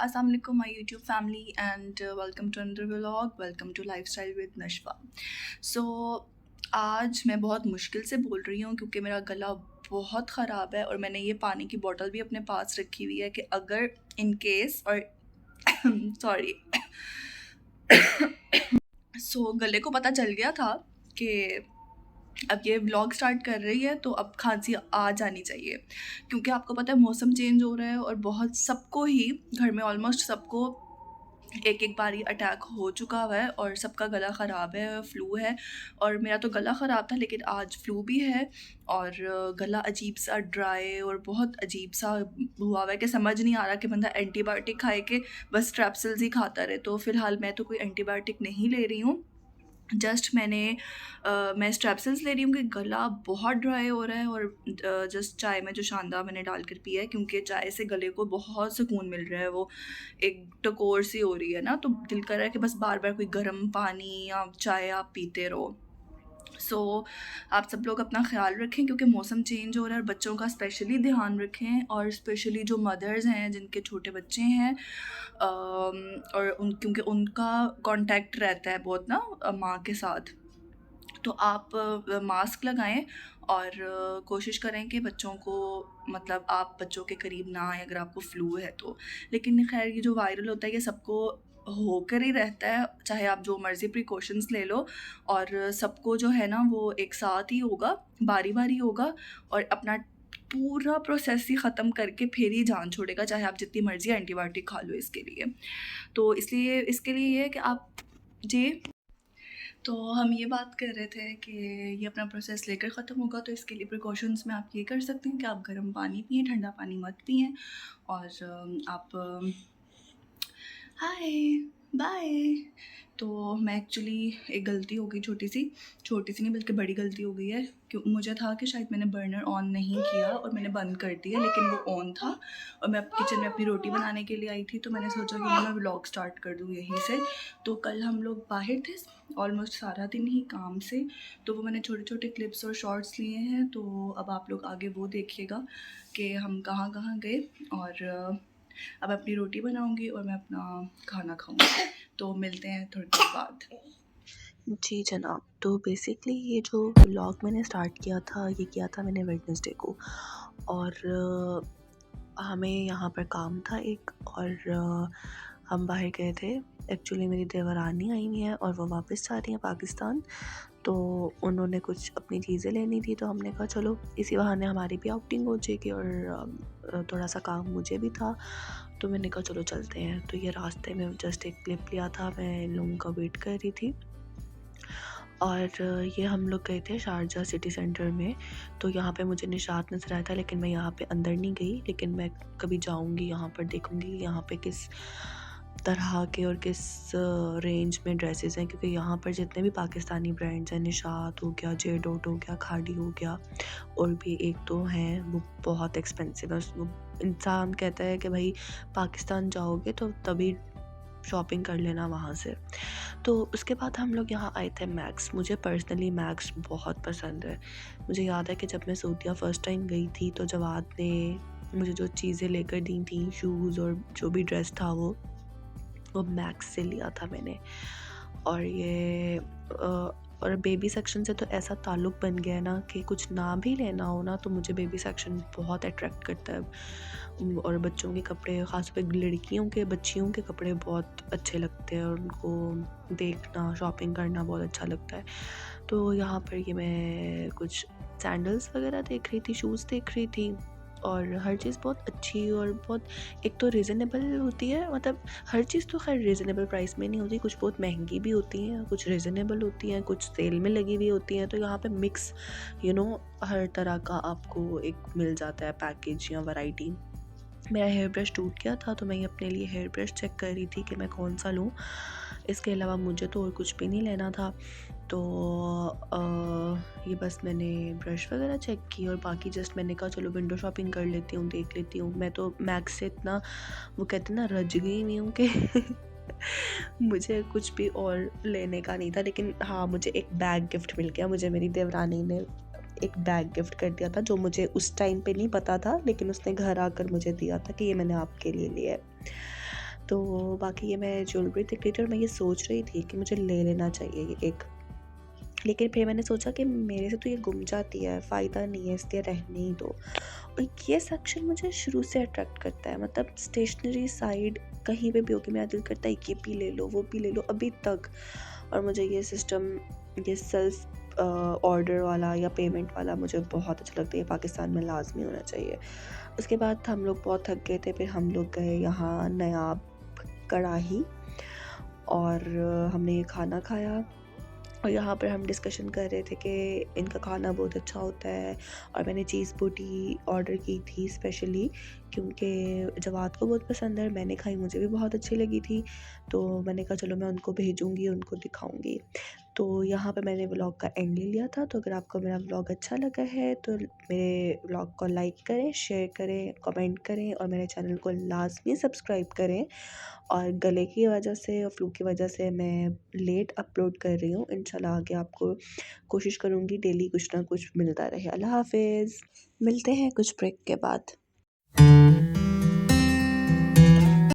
अस्सलाम वालेकुम my YouTube family and welcome to another vlog, welcome to lifestyle with Nashwa. So आज मैं बहुत मुश्किल से बोल रही हूँ क्योंकि मेरा गला बहुत ख़राब है और मैंने ये पानी की बोतल भी अपने पास रखी हुई है कि अगर इन केस और सॉरी गले को पता चल गया था कि अब ये व्लॉग स्टार्ट कर रही है तो अब खांसी आ जानी चाहिए, क्योंकि आपको पता है मौसम चेंज हो रहा है और बहुत सबको ही घर में ऑलमोस्ट सबको एक एक बारी अटैक हो चुका हुआ है और सबका गला ख़राब है, फ्लू है। और मेरा तो गला ख़राब था लेकिन आज फ्लू भी है और गला अजीब सा ड्राई और बहुत अजीब सा हुआ हुआ है कि समझ नहीं आ रहा कि बंदा एंटीबायोटिक खाए के बस स्ट्रेप्सिल्स ही खाता रहे। तो फ़िलहाल मैं तो कोई एंटीबायोटिक नहीं ले रही हूँ, जस्ट मैं स्ट्रेप्सिल्स ले रही हूँ कि गला बहुत ड्राई हो रहा है और जस्ट चाय में जो शानदार मैंने डाल कर पिया है, क्योंकि चाय से गले को बहुत सुकून मिल रहा है। वो एक टकोर सी हो रही है ना, तो दिल कर रहा है कि बस बार बार कोई गर्म पानी या चाय आप पीते रहो। आप सब लोग अपना ख्याल रखें क्योंकि मौसम चेंज हो रहा है और बच्चों का स्पेशली ध्यान रखें, और स्पेशली जो मदर्स हैं जिनके छोटे बच्चे हैं और क्योंकि उनका कांटेक्ट रहता है बहुत ना माँ के साथ। तो आप मास्क लगाएं और कोशिश करें कि बच्चों को मतलब आप बच्चों के करीब ना आए अगर आपको फ्लू है तो। लेकिन खैर ये जो वायरल होता है ये सबको होकर ही रहता है, चाहे आप जो मर्ज़ी प्रिकॉशंस ले लो, और सबको जो है ना वो एक साथ ही होगा, बारी बारी होगा और अपना पूरा प्रोसेस ही ख़त्म करके फिर ही जान छोड़ेगा, चाहे आप जितनी मर्ज़ी एंटीबायोटिक खा लो इसके लिए। तो इसलिए इसके लिए ये है कि आप जी, तो हम ये बात कर रहे थे कि ये अपना प्रोसेस लेकर ख़त्म होगा, तो इसके लिए प्रिकॉशंस में आप ये कर सकते हैं कि आप गर्म पानी पिएँ, ठंडा पानी मत पिएँ। और आप हाय बाय। तो मैं एक्चुअली एक गलती हो गई, छोटी सी नहीं बल्कि बड़ी गलती हो गई है। क्यों मुझे था कि शायद मैंने बर्नर ऑन नहीं किया और मैंने बंद कर दिया, लेकिन वो ऑन था और मैं किचन में अपनी रोटी बनाने के लिए आई थी, तो मैंने सोचा कि मैं व्लॉग स्टार्ट कर दूँ यहीं से। तो कल हम लोग बाहर थे ऑलमोस्ट सारा दिन ही काम से, तो वो मैंने छोटे छोटे क्लिप्स और शॉर्ट्स लिए हैं। तो अब आप लोग आगे वो देखिएगा कि हम कहाँ कहाँ गए, और अब अपनी रोटी बनाऊंगी और मैं अपना खाना खाऊंगी। तो मिलते हैं थोड़ी देर बाद। जी जनाब, तो बेसिकली ये जो व्लॉग मैंने स्टार्ट किया था ये किया था मैंने वेडनेसडे को, और हमें यहाँ पर काम था एक, और हम बाहर गए थे। एक्चुअली मेरी देवरानी आई हुई है और वो वापस जा रही हैं पाकिस्तान, तो उन्होंने कुछ अपनी चीज़ें लेनी थी, तो हमने कहा चलो इसी बहाने हमारी भी आउटिंग हो जाएगी, और थोड़ा सा काम मुझे भी था, तो मैंने कहा चलो चलते हैं। तो ये रास्ते में जस्ट एक क्लिप लिया था, मैं इन लोगों का वेट कर रही थी, और ये हम लोग गए थे शारजा सिटी सेंटर में। तो यहाँ पे मुझे निशात नज़र आया था, लेकिन मैं यहाँ पे अंदर नहीं गई, लेकिन मैं कभी जाऊँगी यहाँ पर देखूँगी यहाँ पे किस तरह के और किस रेंज में ड्रेसेस हैं, क्योंकि यहाँ पर जितने भी पाकिस्तानी ब्रांड्स हैं, निशात हो गया, जे डॉट हो गया, खाड़ी हो गया, और भी एक दो हैं, वो बहुत एक्सपेंसिव है। वो इंसान कहता है कि भाई पाकिस्तान जाओगे तो तभी शॉपिंग कर लेना वहाँ से। तो उसके बाद हम लोग यहाँ आए थे मैक्स। मुझे पर्सनली मैक्स बहुत पसंद है। मुझे याद है कि जब मैं सऊदीया फ़र्स्ट टाइम गई थी तो जवाद ने मुझे जो चीज़ें लेकर दी थी, शूज़ और जो भी ड्रेस था वो मैक्स से लिया था मैंने। और ये और बेबी सेक्शन से तो ऐसा ताल्लुक़ बन गया है ना कि कुछ ना भी लेना हो ना तो मुझे बेबी सेक्शन बहुत अट्रैक्ट करता है। और बच्चों के कपड़े, ख़ासकर लड़कियों के, बच्चियों के कपड़े बहुत अच्छे लगते हैं और उनको देखना, शॉपिंग करना बहुत अच्छा लगता है। तो यहाँ पर ये मैं कुछ सैंडल्स वगैरह देख रही थी, शूज़ देख रही थी, और हर चीज़ बहुत अच्छी और बहुत एक तो रीज़नेबल होती है। मतलब हर चीज़ तो खैर रीज़नेबल प्राइस में नहीं होती, कुछ बहुत महंगी भी होती हैं, कुछ रीज़नेबल होती हैं, कुछ सेल में लगी हुई होती हैं। तो यहाँ पे मिक्स हर तरह का आपको एक मिल जाता है पैकेज या वैरायटी। मेरा हेयर ब्रश टूट गया था, तो मैं अपने लिए हेयर ब्रश चेक कर रही थी कि मैं कौन सा लूँ। इसके अलावा मुझे तो और कुछ भी नहीं लेना था, तो ये बस मैंने ब्रश वगैरह चेक की और बाकी जस्ट मैंने कहा चलो विंडो शॉपिंग कर लेती हूँ, देख लेती हूँ। मैं तो मैक्स से इतना, वो कहते हैं ना, रज गई हुई हूँ कि मुझे कुछ भी और लेने का नहीं था। लेकिन हाँ, मुझे एक बैग गिफ्ट मिल गया। मुझे मेरी देवरानी ने एक बैग गिफ्ट कर दिया था, जो मुझे उस टाइम पे नहीं पता था, लेकिन उसने घर आकर मुझे दिया था कि ये मैंने आपके लिए लिया है। तो बाकी ये मैं ज्वेलरी देख रही थी और मैं ये सोच रही थी कि मुझे ले लेना चाहिए ये एक। लेकिन फिर मैंने सोचा कि मेरे से तो ये गुम जाती है, फ़ायदा नहीं है, इसलिए रहने ही दो। और ये सेक्शन मुझे शुरू से अट्रैक्ट करता है, मतलब स्टेशनरी साइड कहीं पे भी होके मेरा दिल करता है ये भी ले लो, वो भी ले लो, अभी तक। और मुझे ये सिस्टम, ये सेल्फ ऑर्डर वाला या पेमेंट वाला मुझे बहुत अच्छा लगता है, ये पाकिस्तान में लाज़मी होना चाहिए। उसके बाद हम लोग बहुत थक गए थे, फिर हम लोग गए यहाँ नयाब कढ़ाही और हमने ये खाना खाया। और यहाँ पर हम डिस्कशन कर रहे थे कि इनका खाना बहुत अच्छा होता है। और मैंने चीज़ बोटी ऑर्डर की थी स्पेशली, क्योंकि जवाद को बहुत पसंद है, मैंने खाई, मुझे भी बहुत अच्छी लगी थी। तो मैंने कहा चलो मैं उनको भेजूँगी, उनको दिखाऊँगी। तो यहाँ पे मैंने व्लॉग का एंड ले लिया था। तो अगर आपको मेरा व्लॉग अच्छा लगा है तो मेरे व्लॉग को लाइक करें, शेयर करें, कमेंट करें और मेरे चैनल को लाज़मी सब्सक्राइब करें। और गले की वजह से और फ्लू की वजह से मैं लेट अपलोड कर रही हूँ। इंशाल्लाह आगे आपको कोशिश करूँगी डेली कुछ ना कुछ मिलता रहे। अल्लाह हाफ़िज़। मिलते हैं कुछ ब्रेक के बाद।